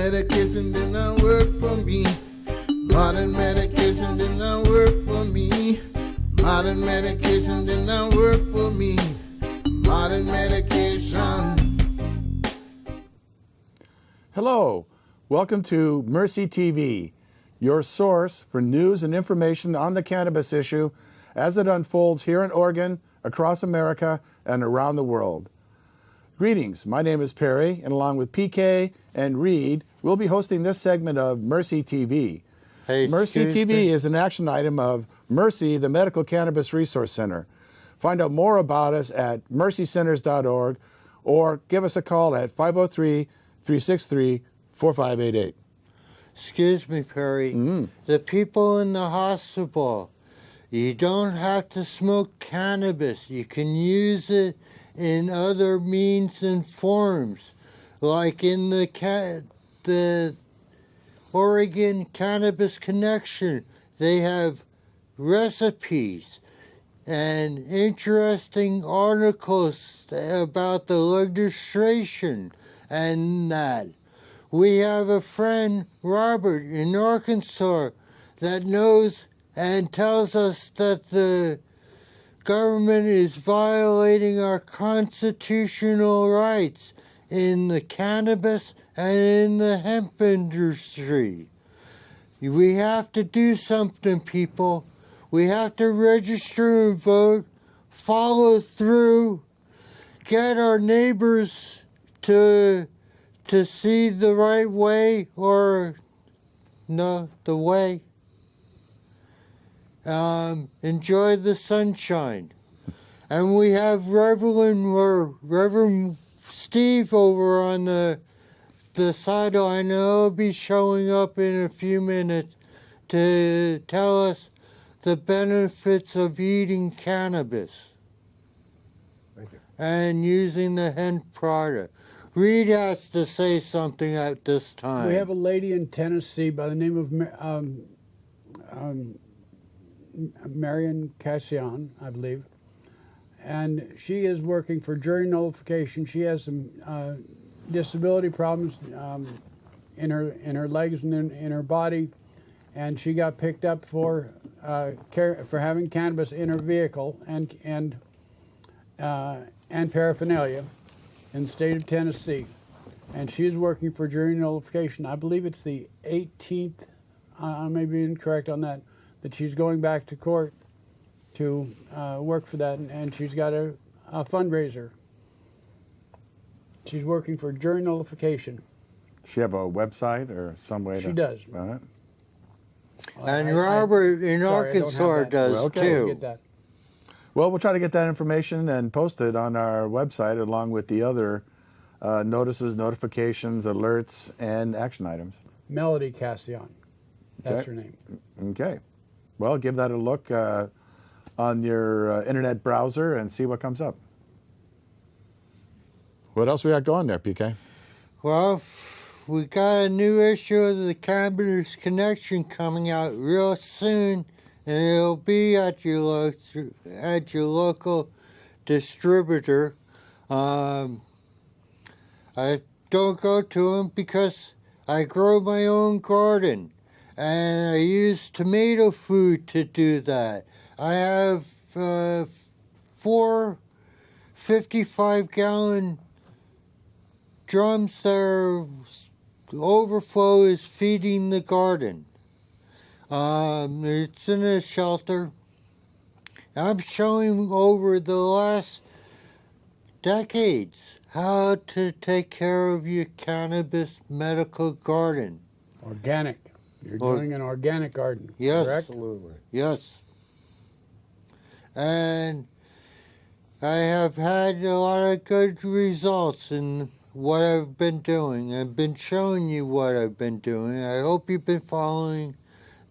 medication did not work for me. Modern medication did not work for me. Modern medication did not work for me. Modern medication. Hello, welcome to Mercy TV, your source for news and information on the cannabis issue as it unfolds here in Oregon, across America, and around the world. Greetings, my name is Perry, and along with PK and Reed, we'll be hosting this segment of Mercy TV. Hey, Mercy TV is an action item of Mercy, the Medical Cannabis Resource Center. Find out more about us at mercycenters.org or give us a call at 503-363-4588. Excuse me, Perry. The people in the hospital, you don't have to smoke cannabis. You can use it in other means and forms, like in the Oregon Cannabis Connection. They have recipes and interesting articles about the legislation and that. We have a friend, Robert, in Arkansas that knows and tells us that the government is violating our constitutional rights in the cannabis and in the hemp industry. We have to do something, people. We have to register and vote, follow through, get our neighbors to see the right way or no, the way. Enjoy the sunshine. And we have Reverend Steve over on the sideline. He'll be showing up in a few minutes to tell us the benefits of eating cannabis and using the hemp product. Reed has to say something at this time. We have a lady in Tennessee by the name of Marion Cassian, I believe, and she is working for jury nullification. She has some disability problems in her legs and in her body, and she got picked up for having cannabis in her vehicle and paraphernalia in the state of Tennessee, and she's working for jury nullification. I believe it's the 18th. I may be incorrect on that. That she's going back to court to work for that, and she's got a fundraiser. She's working for jury nullification. Does she have a website or some way to... She does. And Robert in Arkansas does too. Get that. Well, we'll try to get that information and post it on our website along with the other notices, notifications, alerts, and action items. Melody Cassian. That's her name. Okay. Well, give that a look on your internet browser and see what comes up. What else we got going there, PK? Well, we got a new issue of the Cannabis Connection coming out real soon, and it'll be at your local distributor. I don't go to them because I grow my own garden. And I use tomato food to do that. I have 4 55-gallon drums that overflow is feeding the garden. It's in a shelter. I'm showing over the last decades how to take care of your cannabis medical garden. Organic. You're doing an organic garden, yes, correct? Absolutely. Yes. And I have had a lot of good results in what I've been doing. I've been showing you what I've been doing. I hope you've been following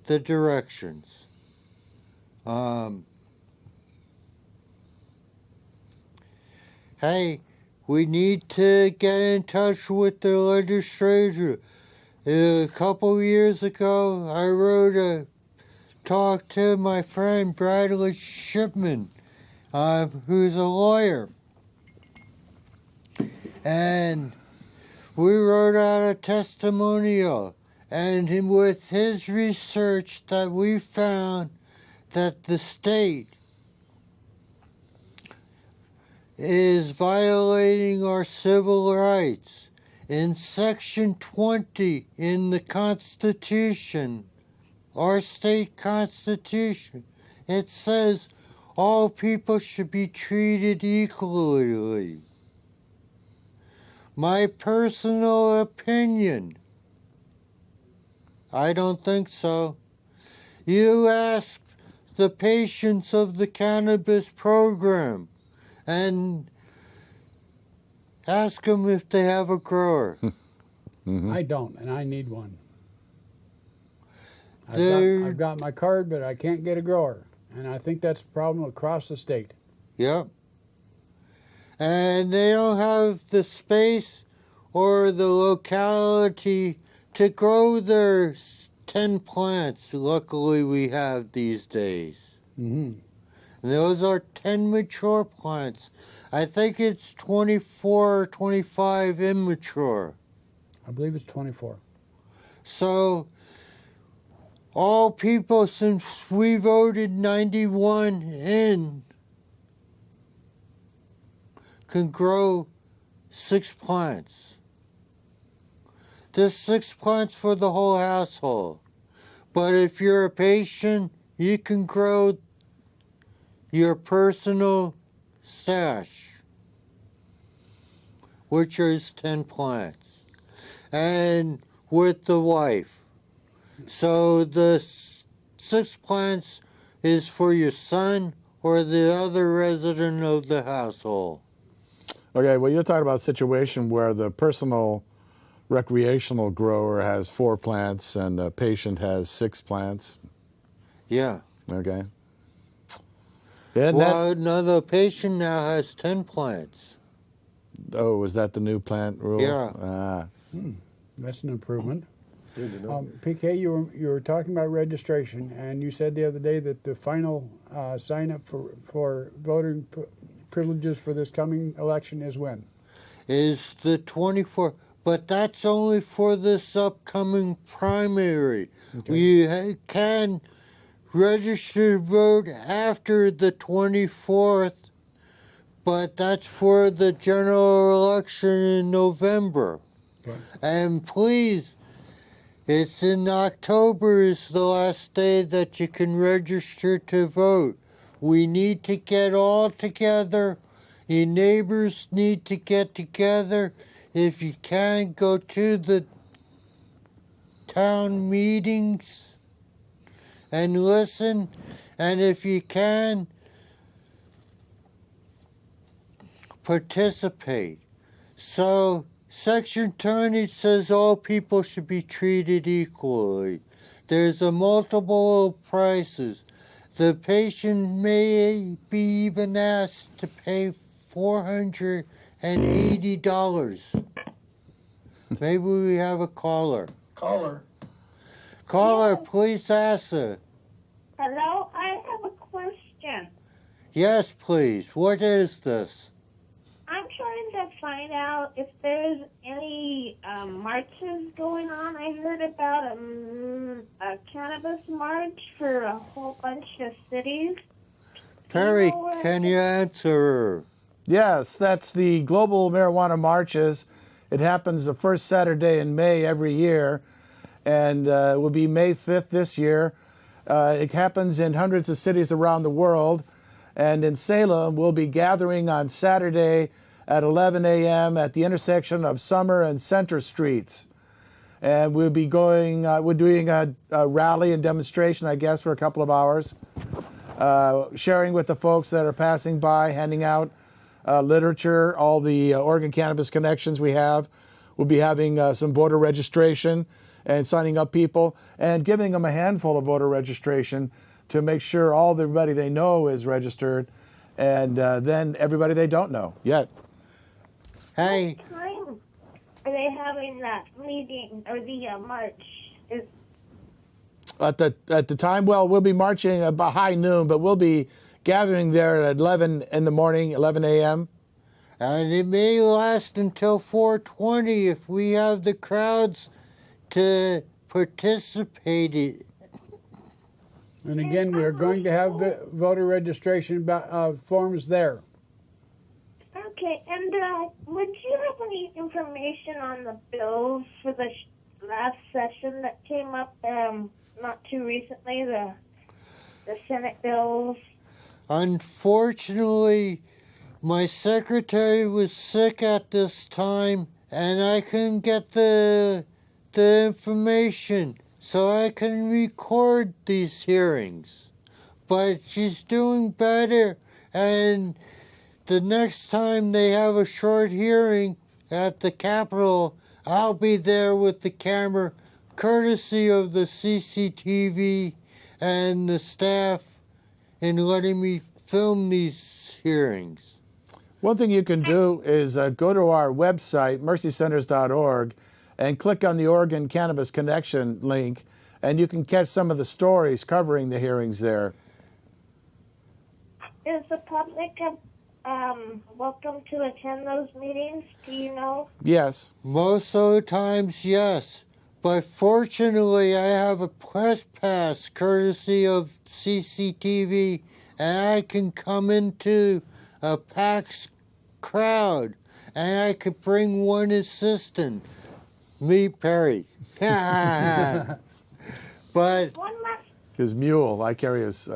the directions. Hey, we need to get in touch with the legislature. A couple years ago, I wrote a talk to my friend Bradley Shipman, who's a lawyer. And we wrote out a testimonial, and with his research that we found that the state is violating our civil rights. In Section 20 in the Constitution, our state constitution, it says all people should be treated equally. My personal opinion, I don't think so. You ask the patients of the cannabis program and ask them if they have a grower. I don't, and I need one. I've got my card, but I can't get a grower. And I think that's a problem across the state. Yep. And they don't have the space or the locality to grow their 10 plants. Luckily, we have these days. Mm-hmm. And those are 10 mature plants. I think it's 24 or 25 immature. I believe it's 24. So, all people since we voted 91 in can grow 6 plants. There's 6 plants for the whole household. But if you're a patient, you can grow your personal stash, which is 10 plants, and with the wife. So the 6 plants is for your son or the other resident of the household. Okay, well, you're talking about a situation where the personal recreational grower has 4 plants and the patient has 6 plants. Yeah. Okay. And well, no, the patient now has 10 plants. Oh, is that the new plant rule? Yeah. Ah. That's an improvement. PK, you were talking about registration, and you said the other day that the final sign up for voting privileges for this coming election is when? Is the 24th, but that's only for this upcoming primary. Okay. You can register to vote after the 24th, but that's for the general election in November. Okay. And please, it's in October is the last day that you can register to vote. We need to get all together. Your neighbors need to get together. If you can, go to the town meetings and listen. And if you can, participate. So, Section 20 says all people should be treated equally. There's a multiple prices. The patient may be even asked to pay $480. Maybe we have a caller. Caller. Caller, Yes. please answer. Hello, I have a question. Yes, please. What is this? I'm trying to find out if there's any marches going on. I heard about a cannabis march for a whole bunch of cities. Perry, know where can you answer her? Yes, that's the Global Marijuana Marches. It happens the first Saturday in May every year, and it will be May 5th this year. It happens in hundreds of cities around the world, and in Salem, we'll be gathering on Saturday at 11 a.m. at the intersection of Summer and Center Streets. And we'll be going, we're doing a rally and demonstration, I guess, for a couple of hours, sharing with the folks that are passing by, handing out literature, all the Oregon Cannabis connections we have. We'll be having some voter registration and signing up people and giving them a handful of voter registration to make sure everybody they know is registered, and then everybody they don't know yet. Hey, What time are they having that meeting or the march? At the time, well, we'll be marching about high noon, but we'll be gathering there at 11 in the morning, 11 a.m. And it may last until 420 if we have the crowds to participate in. And again, we are going to have voter registration forms there. Okay, and would you have any information on the bills for the last session that came up not too recently, the Senate bills? Unfortunately, my secretary was sick at this time, and I couldn't get the information, so I can record these hearings. But she's doing better, and the next time they have a short hearing at the Capitol, I'll be there with the camera, courtesy of the CCTV and the staff in letting me film these hearings. One thing you can do is go to our website, mercycenters.org, and click on the Oregon Cannabis Connection link, and you can catch some of the stories covering the hearings there. Is the public welcome to attend those meetings? Do you know? Yes. Most of the times, yes. But fortunately, I have a press pass courtesy of CCTV, and I can come into a packed crowd, and I could bring one assistant, me, Perry. But One last, His mule. I carry his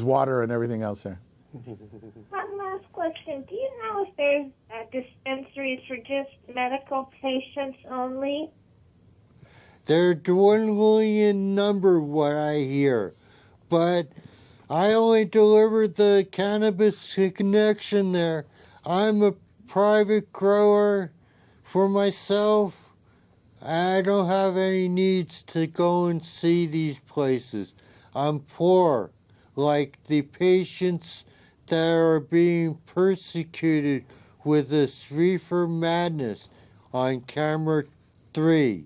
water and everything else there. one last question. Do you know if there's dispensaries for just medical patients only? they're dwindling in number, what I hear. But I only delivered the cannabis connection there. I'm a private grower for myself. I don't have any needs to go and see these places. I'm poor, like the patients that are being persecuted with this reefer madness on camera 3.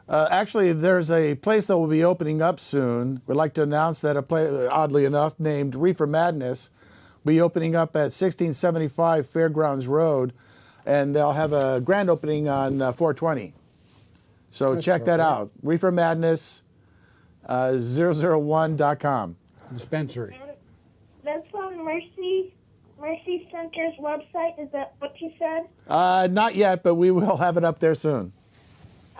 Actually, there's a place that will be opening up soon. We'd like to announce that a place, oddly enough, named Reefer Madness, will be opening up at 1675 Fairgrounds Road, and they'll have a grand opening on 420. So That's check that perfect. out. Reefer Madness 001.com. Dispensary. That's on Mercy Center's website. Is that what you said? Not yet, but we will have it up there soon.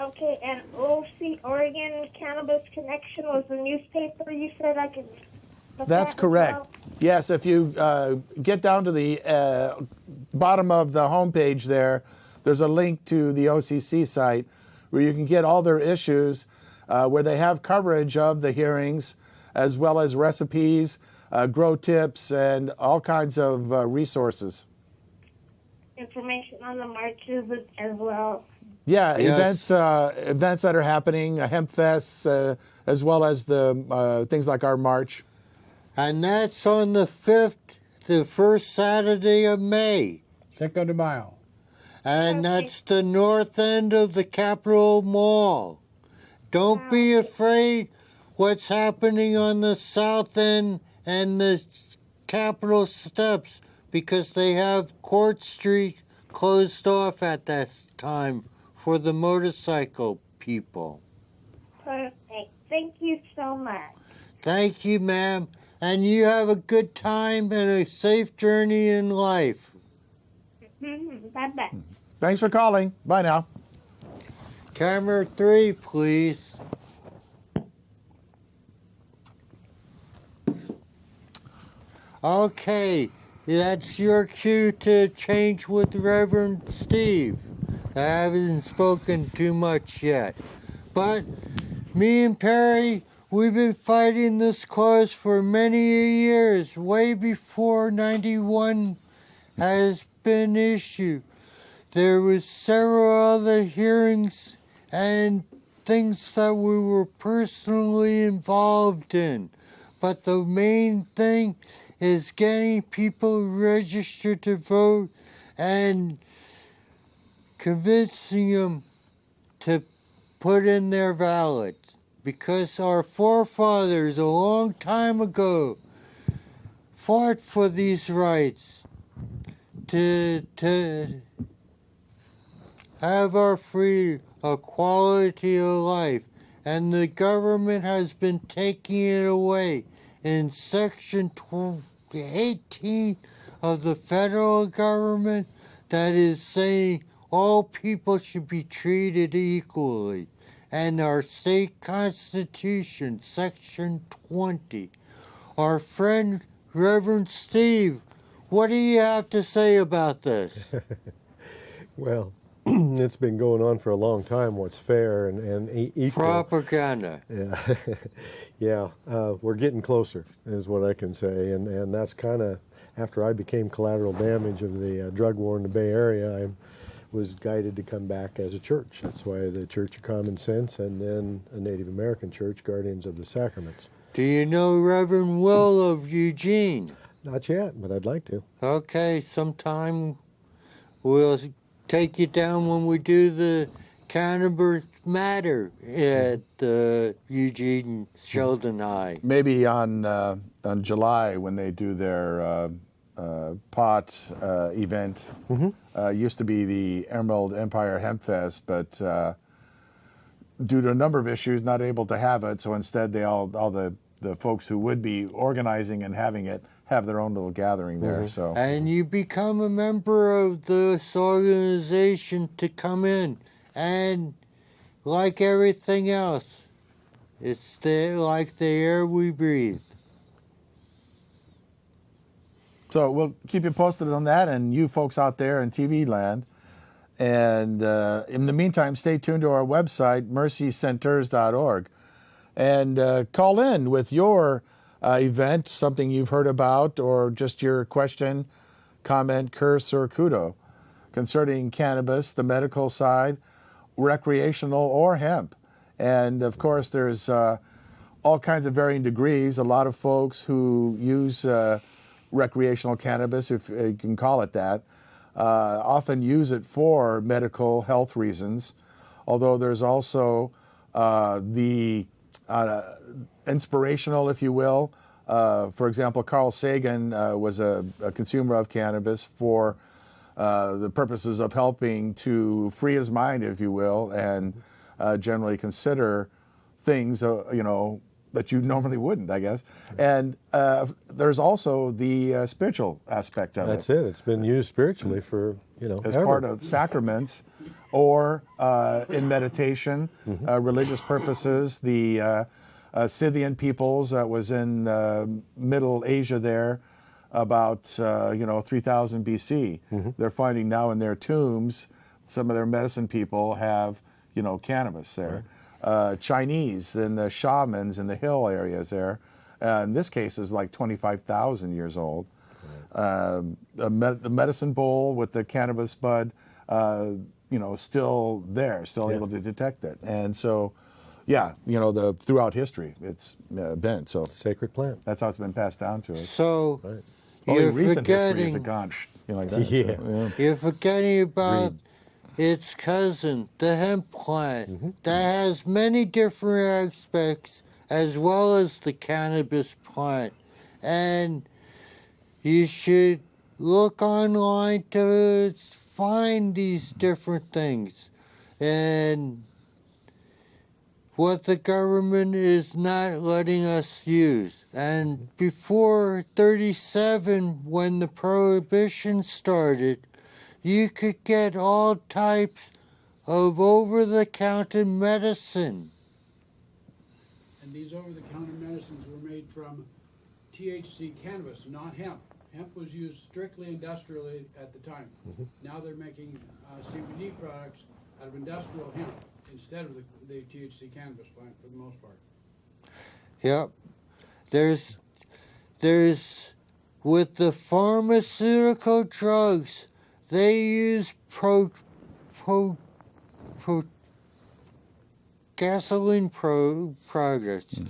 Okay, and OC, Oregon Cannabis Connection, was the newspaper you said I could... put That's that correct. out? Yes, if you get down to the bottom of the homepage there's a link to the OCC site where you can get all their issues, where they have coverage of the hearings, as well as recipes, grow tips, and all kinds of resources. Information on the marches as well. Yeah, Yes. events that are happening, hemp fests, as well as the things like our march. And that's on the 5th, the first Saturday of May. Cinco de Mayo. And Okay. that's the north end of the Capitol Mall. Don't be afraid what's happening on the south end and the Capitol steps, because they have Court Street closed off at that time for the motorcycle people. Perfect. Thank you so much. Thank you, ma'am. And you have a good time and a safe journey in life. Bye-bye. Thanks for calling. Bye now. Camera 3, please. Okay, that's your cue to change with Reverend Steve. I haven't spoken too much yet. But me and Perry, we've been fighting this cause for many years, way before 91 has been issued. There was several other hearings and things that we were personally involved in. But the main thing is getting people registered to vote and convincing them to put in their ballots. Because our forefathers a long time ago fought for these rights to have our free a quality of life, and the government has been taking it away. In Section 18 of the federal government, that is saying all people should be treated equally. And our state constitution, Section 20. Our friend Reverend Steve, what do you have to say about this? Well, it's been going on for a long time, what's fair and equal. Propaganda. Yeah, yeah, we're getting closer, is what I can say, and that's kind of, after I became collateral damage of the drug war in the Bay Area, I was guided to come back as a church. That's why the Church of Common Sense, and then a Native American church, Guardians of the Sacraments. Do you know Reverend Will of Eugene? Not yet, but I'd like to. Okay, sometime we'll take you down when we do the Cannabis Matter at Eugene Sheldon High. Maybe on July when they do their pot event. Used to be the Emerald Empire Hemp Fest, but due to a number of issues, not able to have it. So instead, all the folks who would be organizing and having it have their own little gathering there. So And you become a member of this organization to come in, and like everything else, it's like the air we breathe. So we'll keep you posted on that, and you folks out there in TV land. And in the meantime, stay tuned to our website, mercycenters.org, and call in with your event, something you've heard about, or just your question, comment, curse, or kudo concerning cannabis, the medical side, recreational, or hemp. And of course, there's all kinds of varying degrees. A lot of folks who use recreational cannabis, if you can call it that, often use it for medical health reasons, although there's also the inspirational, if you will. For example, Carl Sagan was a consumer of cannabis for the purposes of helping to free his mind, if you will, and generally consider things, that you normally wouldn't, I guess. And there's also the spiritual aspect of That's it. It's been used spiritually for, as ever. part of sacraments or in meditation, religious purposes. The Scythian peoples that was in Middle Asia there about 3000 BC. They're finding now in their tombs, some of their medicine people have cannabis there. Chinese and the shamans in the hill areas there, in this case is like 25,000 years old. The medicine bowl with the cannabis bud, still there, still able to detect it. And so, throughout history, it's been so. Sacred plant. That's how it's been passed down to us. So Only you're recent history is forgetting, it gone like that. Yeah. So, you're forgetting about its cousin, the hemp plant, that has many different aspects, as well as the cannabis plant. And you should look online to find these different things. And what the government is not letting us use. And before 37, when the prohibition started, you could get all types of over-the-counter medicine. And these over-the-counter medicines were made from THC cannabis, not hemp. Hemp was used strictly industrially at the time. Now they're making CBD products out of industrial hemp instead of the THC cannabis plant for the most part. Yep. There's with the pharmaceutical drugs, they use gasoline products.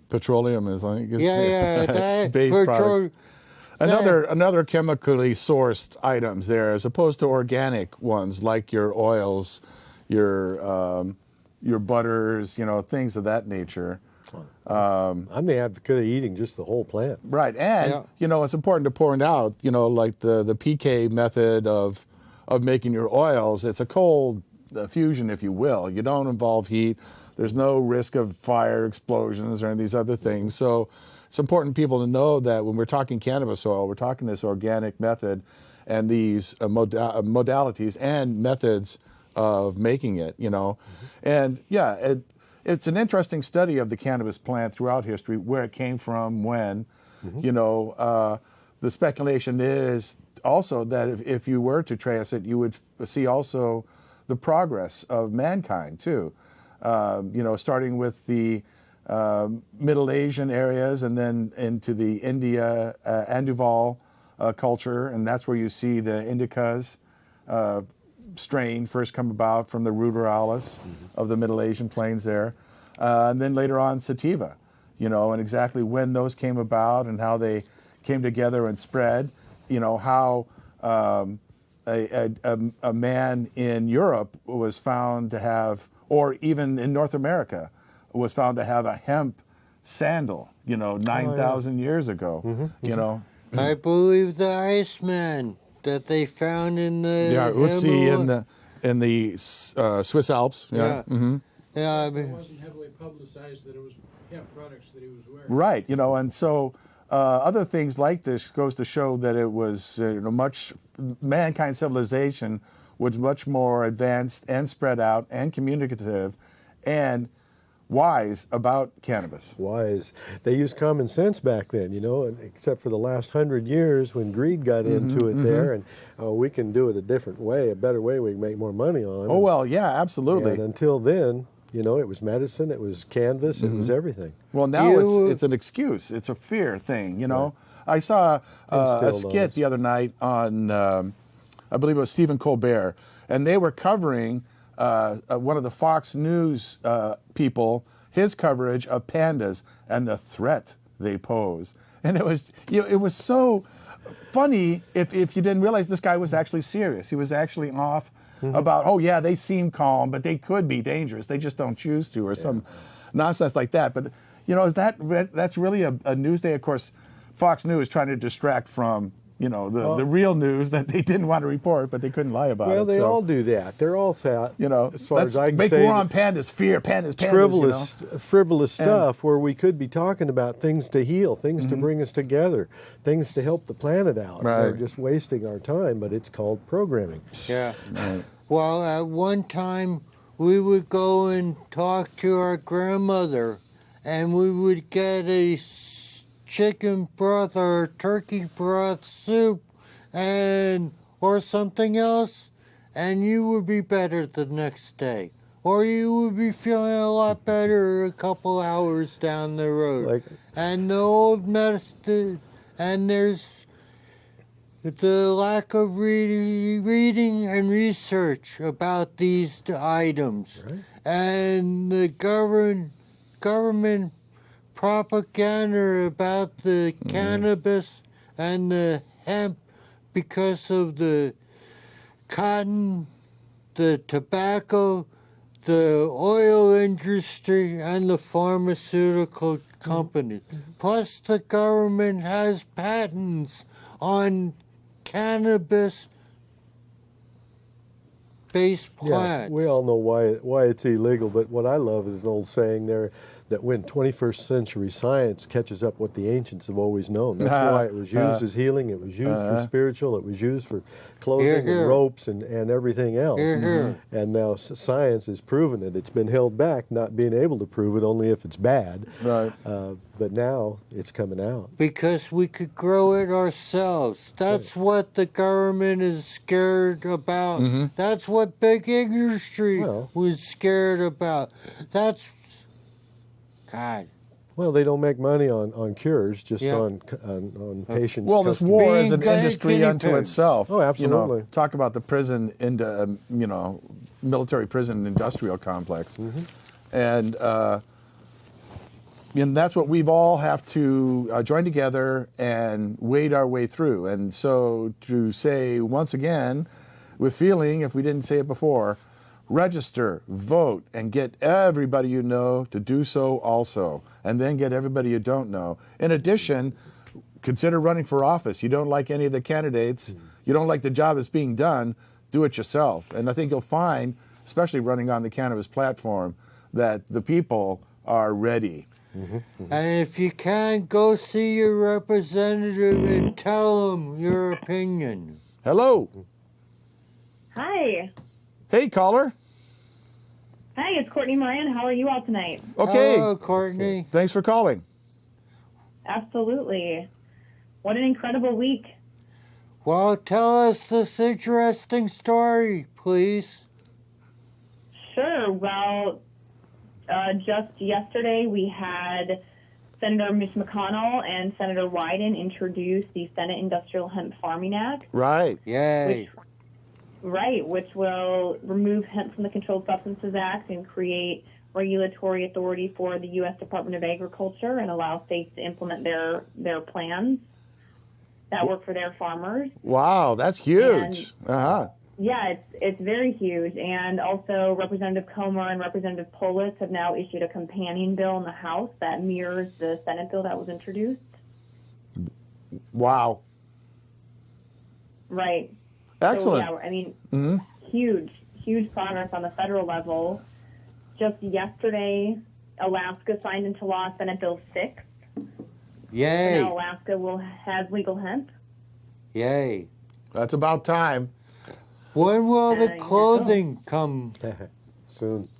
petroleum is like That base products. Another chemically sourced items there, as opposed to organic ones like your oils, your your butters, things of that nature. I'm the advocate of eating just the whole plant. Right, and it's important to point out, like the PK method of making your oils. It's a cold fusion, if you will. You don't involve heat. There's no risk of fire explosions or any of these other things. So it's important people to know that when we're talking cannabis oil, we're talking this organic method and these modalities and methods of making it. And it's an interesting study of the cannabis plant throughout history, where it came from, when. The speculation is also that if you were to trace it, you would see also the progress of mankind too. Starting with the Middle Asian areas and then into the India, Anduval culture, and that's where you see the indicas strain first come about from the ruderalis of the Middle Asian plains there. And then later on sativa, and exactly when those came about and how they came together and spread, how a man in Europe was found to have, or even in North America, was found to have a hemp sandal, 9,000 years ago, I believe the Iceman that they found in the Utsi in the Swiss Alps. Yeah. I It mean, wasn't heavily publicized that it was hemp products that he was wearing. Right, and so other things like this goes to show that it was mankind civilization was much more advanced and spread out and communicative and wise about cannabis. Wise. They used common sense back then, and except for the last 100 years when greed got into it there, and we can do it a different way, a better way we can make more money on. Oh, well, yeah, absolutely. And until then, it was medicine, it was canvas, it was everything. Well, now it's an excuse. It's a fear thing, Right. I saw a skit the other night on, I believe it was Stephen Colbert, and they were covering one of the Fox News people, his coverage of pandas and the threat they pose. And it was so funny if you didn't realize this guy was actually serious. He was actually off about, oh yeah, they seem calm, but they could be dangerous. They just don't choose to, or some nonsense like that. But that's really a news day. Of course, Fox News trying to distract from the real news that they didn't want to report, but they couldn't lie about it. Well, they all do that. They're all fat. As far let's as I can make say, war on pandas, fear, pandas, frivolous stuff where we could be talking about things to heal, things to bring us together, things to help the planet out. Right. We're just wasting our time, but it's called programming. yeah. Right. Well, at one time, we would go and talk to our grandmother, and we would get a chicken broth or turkey broth soup or something else, and you would be better the next day. Or you would be feeling a lot better a couple hours down the road. And the old medicine, and there's the lack of reading and research about these items. Right. And the government propaganda about the cannabis and the hemp because of the cotton, the tobacco, the oil industry, and the pharmaceutical companies. Plus the government has patents on cannabis-based plants. Yeah, we all know why it's illegal, but what I love is an old saying there that when 21st century science catches up what the ancients have always known. That's why it was used as healing, it was used for spiritual, it was used for clothing and ropes and everything else. And now science has proven it. It's been held back, not being able to prove it only if it's bad. Right. But now it's coming out. Because we could grow it ourselves. That's what the government is scared about. That's what big industry was scared about. That's God. Well, they don't make money on cures, just on patients. Well, this war is an Being industry unto guinea itself. Oh, absolutely. Talk about the prison, military prison industrial complex. And that's what we've all have to join together and wade our way through. And so to say once again, with feeling, if we didn't say it before, register, vote, and get everybody you know to do so also. And then get everybody you don't know. In addition, consider running for office. You don't like any of the candidates, you don't like the job that's being done, do it yourself. And I think you'll find, especially running on the cannabis platform, that the people are ready. And if you can't, go see your representative and tell them your opinion. Hello. Hi. Hey, caller. Hi, it's Courtney Moran. How are you all tonight? Okay. Hello, Courtney. Thanks for calling. Absolutely. What an incredible week. Well, tell us this interesting story, please. Sure. Well, just yesterday we had Senator Mitch McConnell and Senator Wyden introduce the Senate Industrial Hemp Farming Act. Right. Yay. Which will remove hemp from the Controlled Substances Act and create regulatory authority for the U.S. Department of Agriculture and allow states to implement their plans that work for their farmers. Wow, that's huge. Yeah, it's very huge. And also Representative Comer and Representative Polis have now issued a companion bill in the House that mirrors the Senate bill that was introduced. Wow. Right. Excellent. So, yeah, I mean, huge progress on the federal level. Just yesterday, Alaska signed into law Senate Bill 6. Yay. So now Alaska will have legal hemp. Yay. That's about time. When will the clothing come? Soon.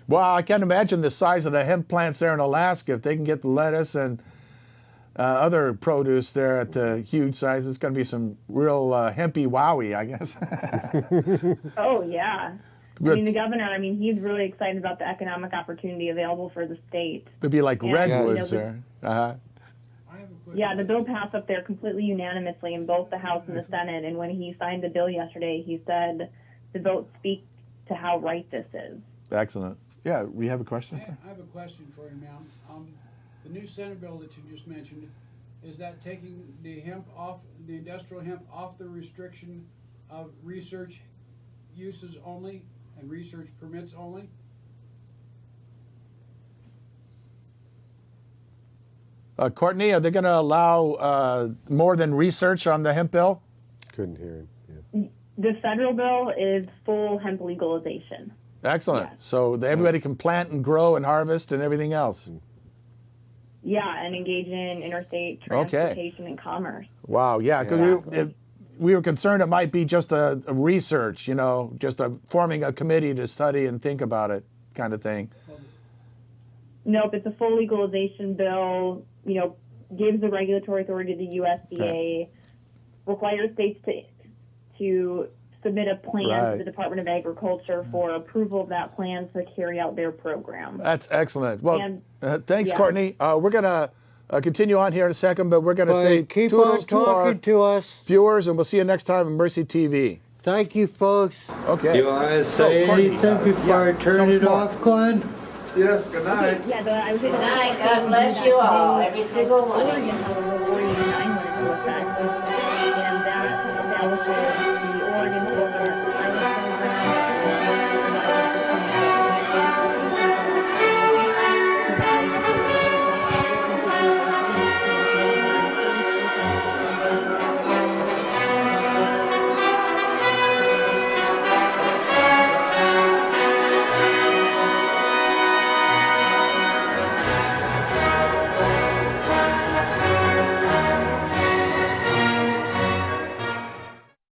Well, I can't imagine the size of the hemp plants there in Alaska. If they can get the lettuce and other produce there at the huge size, it's going to be some real hempy wowie, I guess. Oh, yeah. I mean, the governor, he's really excited about the economic opportunity available for the state. To be like And, redwoods there. Yeah, the bill passed up there completely unanimously in both the House and the Senate. And when he signed the bill yesterday, he said the vote speaks to how right this is. Excellent. Yeah, we have a question? I have a question for you, ma'am. The new Senate bill that you just mentioned, is that taking the hemp off, the industrial hemp off the restriction of research uses only and research permits only? Courtney, are they going to allow more than research on the hemp bill? Couldn't hear him. Yeah. The federal bill is full hemp legalization. Excellent. Yes. So everybody can plant and grow and harvest and everything else. Yeah, and engage in interstate transportation and commerce. Wow, yeah, because we were concerned it might be just a research, just forming a committee to study and think about it kind of thing. Nope, it's a full legalization bill, gives the regulatory authority to the USDA, requires states to submit a plan to the Department of Agriculture for approval of that plan to carry out their program. That's excellent. Well, thanks, Courtney. We're going to continue on here in a second, but we're going to say keep on talking to us, viewers, and we'll see you next time on Mercy TV. Thank you, folks. Okay. You want to say anything before I turn it off, Glenn? Yes, good night. Good night. God bless you all, every single one of you. Oregon Bill 49 went into effect, and that was